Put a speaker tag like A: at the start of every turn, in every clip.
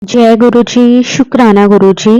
A: जय गुरु जी। शुक्राना गुरु जी।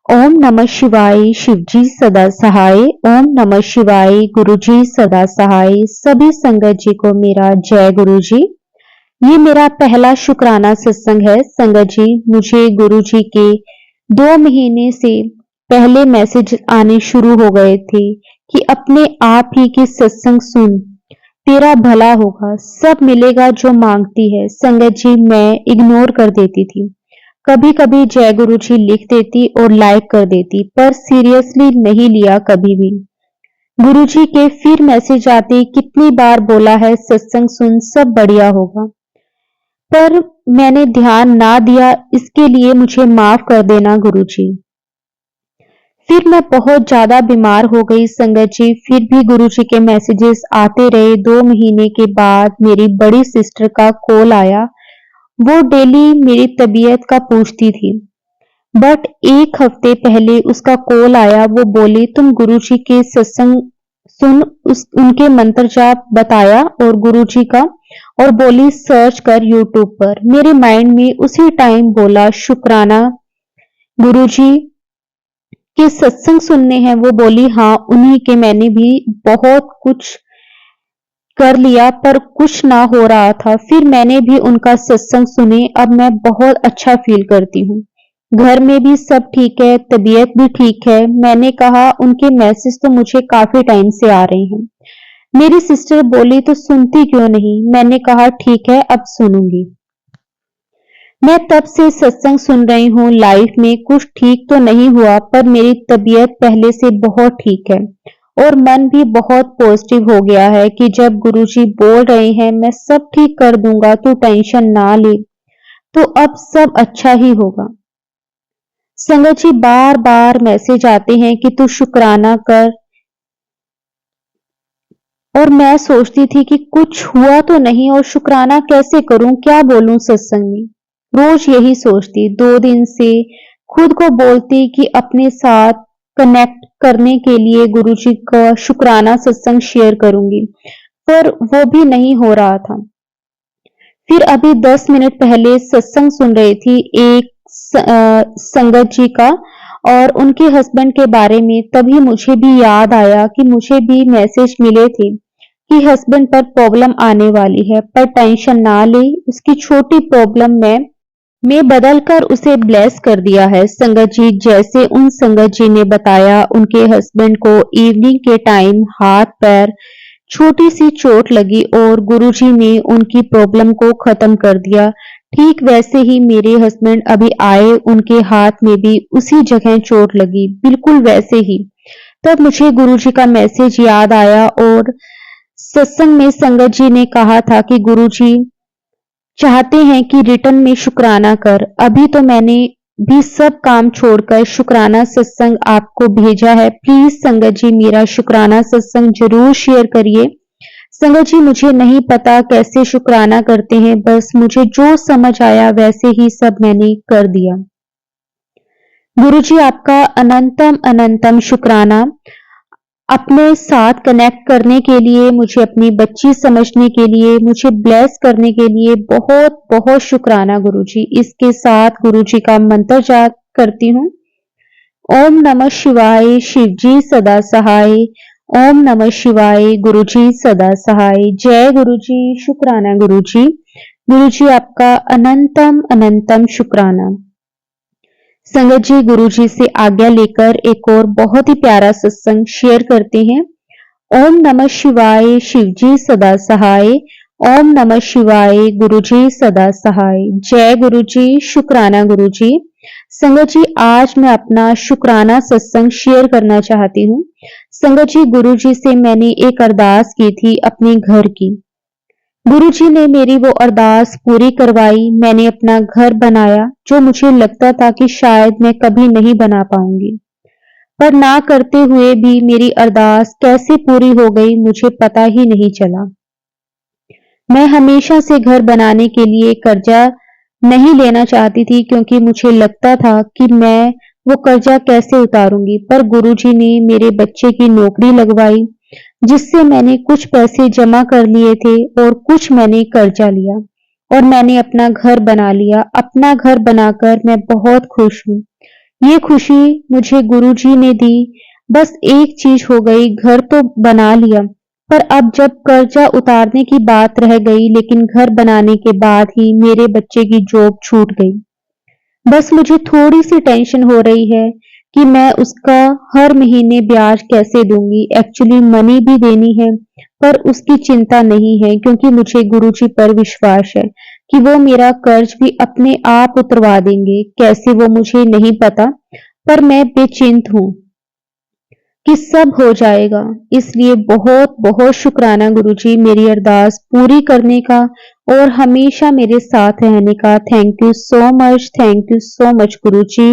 A: ओम नमः शिवाय। शिवजी सदा सहाय। ओम नमः शिवाय। गुरु जी सदा सहाय। सभी संगत जी को मेरा जय गुरु जी। ये मेरा पहला शुक्राना सत्संग है। संगत जी, मुझे गुरु जी के 2 महीने से पहले मैसेज आने शुरू हो गए थे कि अपने आप ही की सत्संग सुन, तेरा भला होगा, सब मिलेगा जो मांगती है। संगत जी, मैं इग्नोर कर देती थी। कभी कभी जय गुरु जी लिख देती और लाइक कर देती, पर सीरियसली नहीं लिया कभी भी। गुरु जी के फिर मैसेज आते, कितनी बार बोला है सत्संग सुन, सब बढ़िया होगा, पर मैंने ध्यान ना दिया। इसके लिए मुझे माफ कर देना गुरु जी। फिर मैं बहुत ज्यादा बीमार हो गई संगत जी, फिर भी गुरु जी के मैसेजेस आते रहे। 2 महीने के बाद मेरी बड़ी सिस्टर का कॉल आया। वो डेली मेरी तबीयत का पूछती थी, बट 1 हफ्ते पहले उसका कॉल आया। वो बोली, तुम गुरुजी के सत्संग सुन, उनके मंत्र जाप बताया और गुरुजी का, और बोली सर्च कर यूट्यूब पर। मेरे माइंड में उसी टाइम बोला, शुक्राना गुरुजी के सत्संग सुनने हैं। वो बोली हाँ, उन्हीं के। मैंने भी बहुत कुछ कर लिया पर कुछ ना हो रहा था। फिर मैंने भी उनका सत्संग सुने। अब मैं बहुत अच्छा फील करती हूँ। घर में भी सब ठीक है, तबीयत भी ठीक है। मैंने कहा उनके मैसेज तो मुझे काफी टाइम से आ रहे हैं। मेरी सिस्टर बोली तो सुनती क्यों नहीं। मैंने कहा ठीक है, अब सुनूंगी। मैं तब से सत्संग सुन रही हूँ। लाइफ में कुछ ठीक तो नहीं हुआ, पर मेरी तबीयत पहले से बहुत ठीक है और मन भी बहुत पॉजिटिव हो गया है कि जब गुरुजी बोल रहे हैं मैं सब ठीक कर दूंगा, तू टेंशन ना ले, तो अब सब अच्छा ही होगा। संगत जी, बार बार मैसेज आते हैं कि तू शुक्राना कर, और मैं सोचती थी कि कुछ हुआ तो नहीं और शुक्राना कैसे करूं, क्या बोलूं सत्संग में। रोज यही सोचती। 2 दिन से खुद को बोलती कि अपने साथ कनेक्ट करने के लिए गुरुजी का शुक्राना सत्संग शेयर करूंगी, पर वो भी नहीं हो रहा था। फिर अभी 10 मिनट पहले सत्संग सुन रही थी एक संगत जी का और उनके हस्बैंड के बारे में। तभी मुझे भी याद आया कि मुझे भी मैसेज मिले थे कि हस्बैंड पर प्रॉब्लम आने वाली है, पर टेंशन ना ले, उसकी छोटी प्रॉब्लम में बदल कर उसे ब्लेस कर दिया है। संगत जी, जैसे उन संगत जी ने बताया, उनके हस्बैंड को इवनिंग के टाइम हाथ पैर छोटी सी चोट लगी और गुरुजी ने उनकी प्रॉब्लम को खत्म कर दिया। ठीक वैसे ही मेरे हस्बैंड अभी आए, उनके हाथ में भी उसी जगह चोट लगी, बिल्कुल वैसे ही। तब मुझे गुरुजी का मैसेज याद आया और सत्संग में संगत जी ने कहा था कि गुरुजी चाहते हैं कि रिटर्न में शुक्राना कर। अभी तो मैंने भी सब काम छोड़कर शुक्राना सत्संग आपको भेजा है। प्लीज संगत जी मेरा शुक्राना सत्संग जरूर शेयर करिए। संगत जी, मुझे नहीं पता कैसे शुक्राना करते हैं, बस मुझे जो समझ आया वैसे ही सब मैंने कर दिया। गुरु जी, आपका अनंतम अनंतम शुक्राना अपने साथ कनेक्ट करने के लिए, मुझे अपनी बच्ची समझने के लिए, मुझे ब्लेस करने के लिए बहुत बहुत शुक्राना गुरु जी। इसके साथ गुरु जी का मंत्र जाप करती हूँ। ओम नमः शिवाय। शिव जी सदा सहाय। ओम नमः शिवाय। गुरु जी सदा सहाय। जय गुरु जी। शुक्राना गुरु जी। गुरु जी, आपका अनंतम अनंतम शुक्राना। संगत जी, गुरु जी से आज्ञा लेकर एक और बहुत ही प्यारा सत्संग शेयर करते हैं। ओम नमः शिवाय। शिव जी सदा सहाय। ओम नमः शिवाय। गुरु जी सदा सहाय। जय गुरु जी। शुक्राना गुरु जी। संगत जी, आज मैं अपना शुक्राना सत्संग शेयर करना चाहती हूँ। संगत जी, गुरु जी से मैंने एक अरदास की थी अपने घर की। गुरु जी ने मेरी वो अरदास पूरी करवाई। मैंने अपना घर बनाया, जो मुझे लगता था कि शायद मैं कभी नहीं बना पाऊंगी, पर ना करते हुए भी मेरी अरदास कैसे पूरी हो गई मुझे पता ही नहीं चला। मैं हमेशा से घर बनाने के लिए कर्जा नहीं लेना चाहती थी, क्योंकि मुझे लगता था कि मैं वो कर्जा कैसे उतारूंगी, पर गुरुजी ने मेरे बच्चे की नौकरी लगवाई, जिससे मैंने कुछ पैसे जमा कर लिए थे और कुछ मैंने कर्जा लिया और मैंने अपना घर बना लिया। अपना घर बनाकर मैं बहुत खुश हूँ। ये खुशी मुझे गुरुजी ने दी। बस एक चीज हो गई, घर तो बना लिया, पर अब जब कर्जा उतारने की बात रह गई, लेकिन घर बनाने के बाद ही मेरे बच्चे की जॉब छूट गई। बस मुझे थोड़ी सी टेंशन हो रही है कि मैं उसका हर महीने ब्याज कैसे दूंगी। एक्चुअली मनी भी देनी है, पर उसकी चिंता नहीं है क्योंकि मुझे गुरुजी पर विश्वास है कि वो मेरा कर्ज भी अपने आप उतरवा देंगे। कैसे वो मुझे नहीं पता, पर मैं बेचिंत हूँ कि सब हो जाएगा। इसलिए बहुत बहुत शुक्राना गुरुजी मेरी अरदास पूरी करने का और हमेशा मेरे साथ रहने का। Thank you so much, thank you so much Guruji.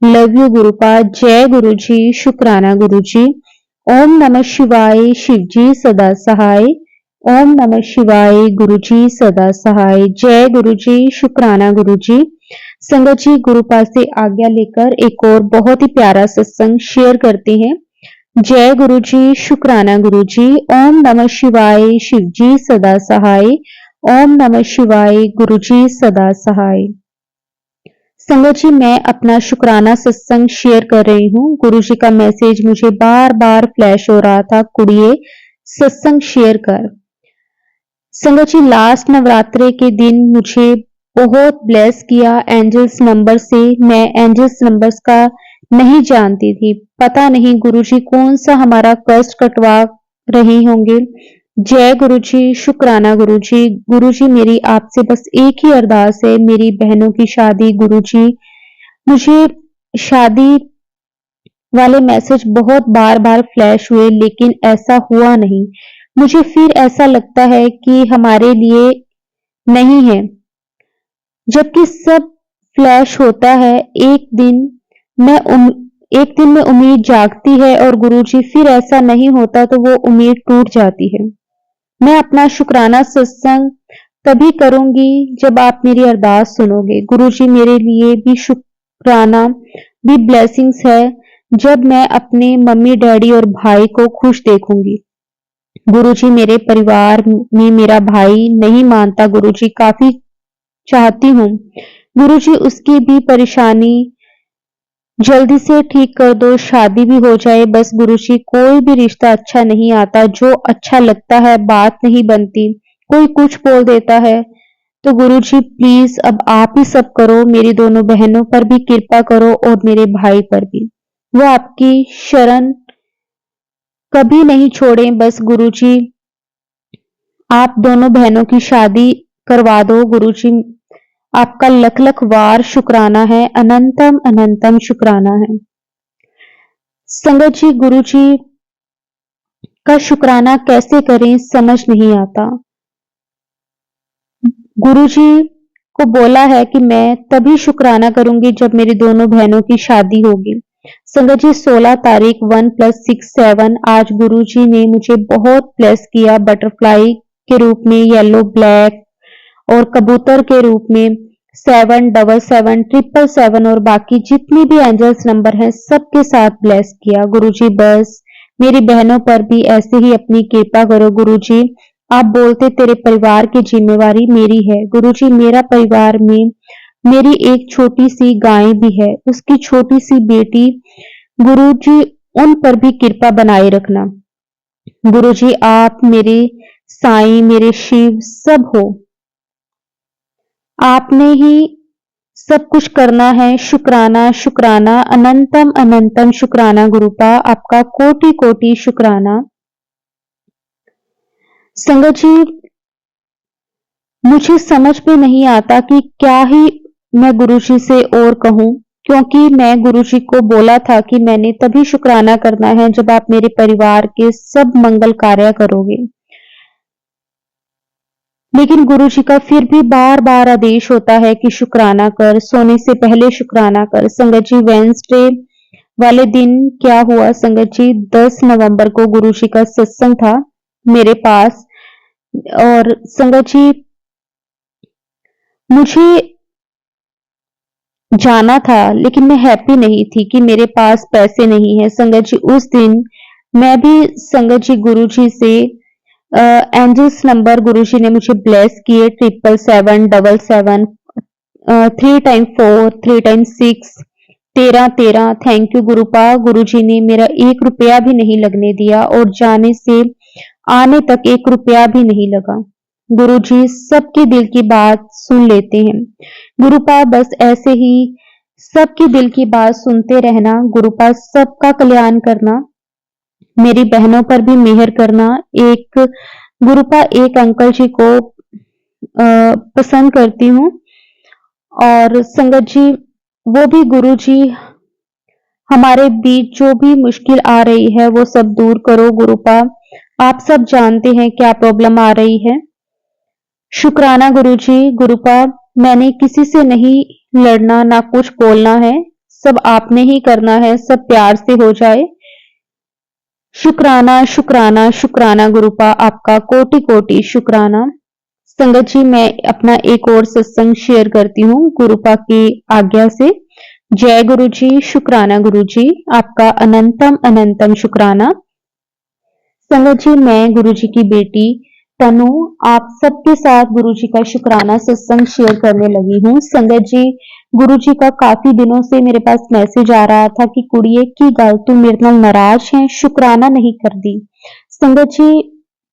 A: Love you Gurupad. जय गुरुजी। शुक्राना गुरुजी। ओम नमः शिवाय। शिवजी सदा सहाय। ओम नमः शिवाय। गुरुजी सदा सहाय। जय गुरुजी। शुक्राना गुरुजी। संगत जी, गुरुपाद से आज्ञा लेकर एक और बहुत ही प्यारा सत्संग शेयर करते हैं। जय गुरुजी। शुक्राना गुरुजी। ओम नमः शिवाय। शिवजी सदा सहाय। ओम नमः शिवाय। गुरुजी सदा सहाय। संगत जी, मैं अपना शुक्राना सत्संग शेयर कर रही हूँ। गुरुजी का मैसेज मुझे बार बार फ्लैश हो रहा था, कुड़िए सत्संग शेयर कर। संगत जी, लास्ट नवरात्रे के दिन मुझे बहुत ब्लेस किया एंजल्स नंबर से। मैं एंजल्स नंबर्स का नहीं जानती थी। पता नहीं गुरुजी कौन सा हमारा कष्ट कटवा रहे होंगे। जय गुरुजी। शुक्राना गुरुजी। गुरुजी, मेरी आपसे बस एक ही अरदास है, मेरी बहनों की शादी। गुरुजी, मुझे शादी वाले मैसेज बहुत बार बार फ्लैश हुए, लेकिन ऐसा हुआ नहीं। मुझे फिर ऐसा लगता है कि हमारे लिए नहीं है, जबकि सब फ्लैश होता है। मैं एक दिन में उम्मीद जागती है और गुरुजी फिर ऐसा नहीं होता तो वो उम्मीद टूट जाती है। मैं अपना शुक्राना सत्संग तभी करूंगी जब आप मेरी अरदास सुनोगे। गुरुजी, मेरे लिए भी शुक्राना भी ब्लेसिंग्स है जब मैं अपने मम्मी डैडी और भाई को खुश देखूंगी। गुरुजी, मेरे परिवार में मेरा भाई नहीं मानता। गुरुजी, काफी चाहती हूँ गुरुजी उसकी भी परेशानी जल्दी से ठीक कर दो, शादी भी हो जाए। बस गुरुजी, कोई भी रिश्ता अच्छा नहीं आता, जो अच्छा लगता है बात नहीं बनती, कोई कुछ बोल देता है। तो गुरुजी प्लीज अब आप ही सब करो। मेरी दोनों बहनों पर भी कृपा करो और मेरे भाई पर भी। वो आपकी शरण कभी नहीं छोड़े। बस गुरुजी आप दोनों बहनों की शादी करवा दो। गुरुजी, आपका लख लख वार शुक्राना है, अनंतम अनंतम शुक्राना है। संगत जी, गुरुजी का शुक्राना कैसे करें समझ नहीं आता। गुरुजी को बोला है कि मैं तभी शुक्राना करूंगी जब मेरी दोनों बहनों की शादी होगी। संगत जी, 16 तारीख 1 + 6 7 आज गुरुजी ने मुझे बहुत ब्लेस किया। बटरफ्लाई के रूप में, येलो ब्लैक और कबूतर के रूप में 7 7 7 7 और बाकी जितनी भी एंजल्स नंबर हैं सबके साथ ब्लेस किया। गुरुजी, बस मेरी बहनों पर भी ऐसे ही अपनी कृपा करो। गुरुजी, आप बोलते तेरे परिवार की जिम्मेवारी मेरी है। गुरुजी, मेरा परिवार में मेरी एक छोटी सी गाय भी है, उसकी छोटी सी बेटी। गुरुजी, उन पर भी कृपा बनाए रखना। गुरुजी, आप मेरे साईं, मेरे शिव सब हो। आपने ही सब कुछ करना है। शुक्राना शुक्राना, अनंतम अनंतम शुक्राना। गुरुपा, आपका कोटि कोटि शुक्राना। संगत जी, मुझे समझ में नहीं आता कि क्या ही मैं गुरुजी से और कहूं, क्योंकि मैं गुरुजी को बोला था कि मैंने तभी शुक्राना करना है जब आप मेरे परिवार के सब मंगल कार्य करोगे। लेकिन गुरुजी का फिर भी बार बार आदेश होता है कि शुक्राना कर, सोने से पहले शुक्राना कर। संगत जी, वेंसडे वाले दिन क्या हुआ संगत जी, 10 नवंबर को गुरुजी का सत्संग था मेरे पास। और संगत जी, मुझे जाना था लेकिन मैं हैप्पी नहीं थी कि मेरे पास पैसे नहीं है। संगत जी, उस दिन मैं भी संगत जी गुरुजी से एंजल्स नंबर गुरुजी ने मुझे ब्लेस किए 77777, 3 टाइम 4, 3 टाइम 6, 13 13। Thank you गुरुपा। गुरुजी ने मेरा 1 रुपया भी नहीं लगने दिया और जाने से आने तक 1 रुपया भी नहीं लगा। गुरुजी सबके दिल की बात सुन लेते हैं। गुरुपा बस ऐसे ही सबके दिल की बात सुनते रहना। गुरुपा सबका कल्याण करना, मेरी बहनों पर भी मेहर करना। एक गुरुपा एक अंकल जी को पसंद करती हूँ और संगत जी वो भी गुरु जी हमारे बीच जो भी मुश्किल आ रही है वो सब दूर करो गुरुपा। आप सब जानते हैं क्या प्रॉब्लम आ रही है। शुक्राना गुरु जी। गुरुपा मैंने किसी से नहीं लड़ना ना कुछ बोलना है, सब आपने ही करना है, सब प्यार से हो जाए। शुक्राना शुक्राना शुक्राना गुरुपा, आपका कोटि कोटि शुक्राना। संगत जी मैं अपना एक और सत्संग शेयर करती हूँ गुरुपा की आज्ञा से। जय गुरु जी। शुक्राना गुरु जी, आपका अनंतम अनंतम शुक्राना। संगत जी मैं गुरु जी की बेटी तनु आप सबके साथ गुरु जी का शुक्राना सत्संग शेयर करने लगी हूँ। संगत जी गुरु जी का काफी दिनों से मेरे पास मैसेज आ रहा था कि कुड़िए की गल तू मेरे नाल नाराज है, शुक्राना नहीं कर दी। संगत जी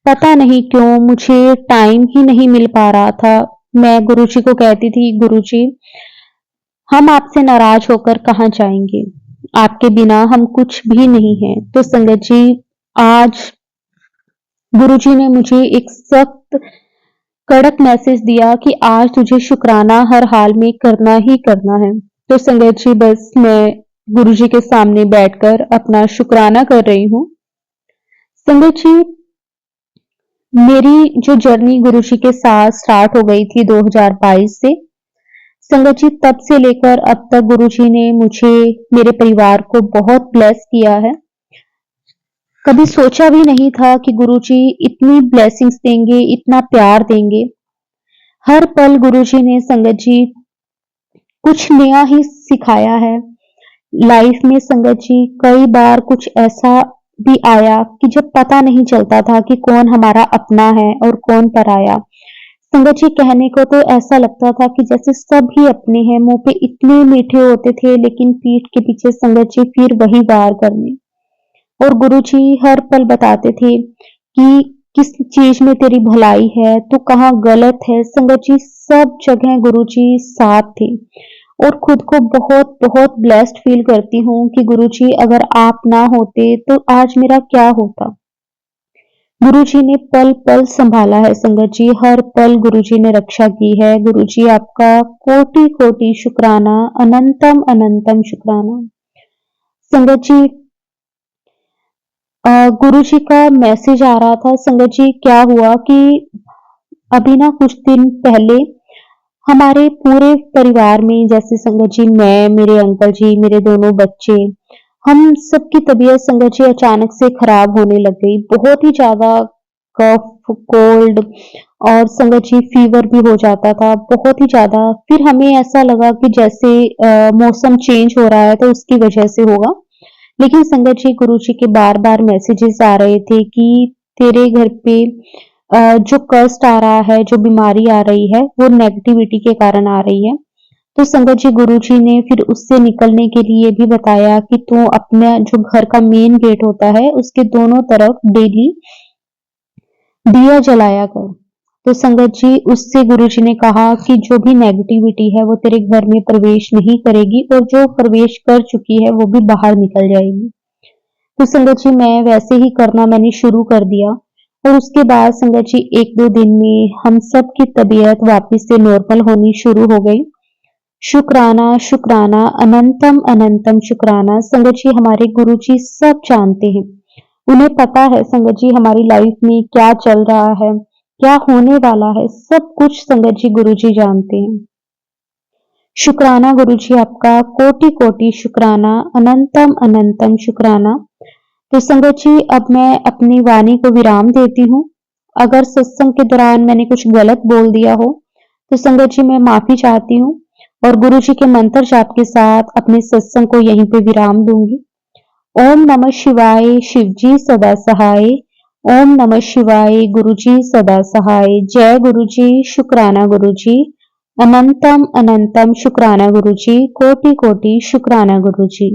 A: पता नहीं क्यों मुझे टाइम ही नहीं मिल पा रहा था। मैं गुरु जी को कहती थी गुरु जी हम आपसे नाराज होकर कहाँ जाएंगे, आपके बिना हम कुछ भी नहीं है। तो संगत जी आज गुरुजी ने मुझे एक सख्त कड़क मैसेज दिया कि आज तुझे शुक्राना हर हाल में करना ही करना है। तो संगत जी बस मैं गुरुजी के सामने बैठकर अपना शुक्राना कर रही हूँ। संगत जी मेरी जो जर्नी गुरुजी के साथ स्टार्ट हो गई थी 2022 से, संगत जी तब से लेकर अब तक गुरुजी ने मुझे मेरे परिवार को बहुत ब्लेस किया है। कभी सोचा भी नहीं था कि गुरुजी इतनी ब्लेसिंग्स देंगे, इतना प्यार देंगे। हर पल गुरुजी ने संगत जी कुछ नया ही सिखाया है। लाइफ में संगत जी कई बार कुछ ऐसा भी आया कि जब पता नहीं चलता था कि कौन हमारा अपना है और कौन पराया। संगत जी कहने को तो ऐसा लगता था कि जैसे सब ही अपने हैं, मुंह पे इतने मीठे होते थे लेकिन पीठ के पीछे संगत जी फिर वही वार करने। और गुरुजी हर पल बताते थे कि किस चीज में तेरी भलाई है, तू कहाँ गलत है। संगत जी सब जगह गुरुजी साथ थे और खुद को बहुत बहुत ब्लेस्ड फील करती हूँ कि गुरुजी अगर आप ना होते तो आज मेरा क्या होता। गुरुजी ने पल पल संभाला है संगत जी, हर पल गुरुजी ने रक्षा की है। गुरुजी आपका कोटि कोटि शुक्राना, अनंतम अनंतम शुक्राना। संगत जी गुरु जी का मैसेज आ रहा था। संगत जी क्या हुआ कि अभी ना कुछ दिन पहले हमारे पूरे परिवार में जैसे संगत जी मैं, मेरे अंकल जी, मेरे दोनों बच्चे, हम सबकी तबीयत संगत जी अचानक से खराब होने लग गई। बहुत ही ज्यादा कफ, कोल्ड और संगत जी फीवर भी हो जाता था बहुत ही ज्यादा। फिर हमें ऐसा लगा कि जैसे मौसम चेंज हो रहा है तो उसकी वजह से होगा। लेकिन संगत जी गुरु जी के बार बार मैसेजेस आ रहे थे कि तेरे घर पे जो कष्ट आ रहा है, जो बीमारी आ रही है वो नेगेटिविटी के कारण आ रही है। तो संगत जी गुरु जी ने फिर उससे निकलने के लिए भी बताया कि तू अपना जो घर का मेन गेट होता है उसके दोनों तरफ डेली दिया जलाया कर। तो संगत जी उससे गुरुजी ने कहा कि जो भी नेगेटिविटी है वो तेरे घर में प्रवेश नहीं करेगी और जो प्रवेश कर चुकी है वो भी बाहर निकल जाएगी। तो संगत जी मैं वैसे ही करना मैंने शुरू कर दिया और उसके बाद संगत जी 1-2 दिन में हम सब की तबीयत वापस से नॉर्मल होनी शुरू हो गई। शुक्राना शुक्राना, अनंतम अनंतम शुक्राना। संगत जी हमारे गुरु जी सब जानते हैं, उन्हें पता है संगत जी हमारी लाइफ में क्या चल रहा है, क्या होने वाला है, सब कुछ संगत जी गुरु जी जानते हैं। शुक्राना गुरु जी आपका कोटि कोटि शुक्राना, अनंतम अनंतम शुक्राना। तो संगत जी अब मैं अपनी वाणी को विराम देती हूँ। अगर सत्संग के दौरान मैंने कुछ गलत बोल दिया हो तो संगत जी मैं माफी चाहती हूँ और गुरु जी के मंत्र जाप के साथ अपने सत्संग को यहीं पे विराम दूंगी। ओम नमः शिवाय, शिव जी सदा सहाय। ओम नमः शिवाय। गुरुजी सदा सहाय। जय गुरुजी। शुक्राना गुरुजी। अनंतम अनंतम शुक्राना गुरुजी। कोटि कोटि शुक्राना गुरुजी।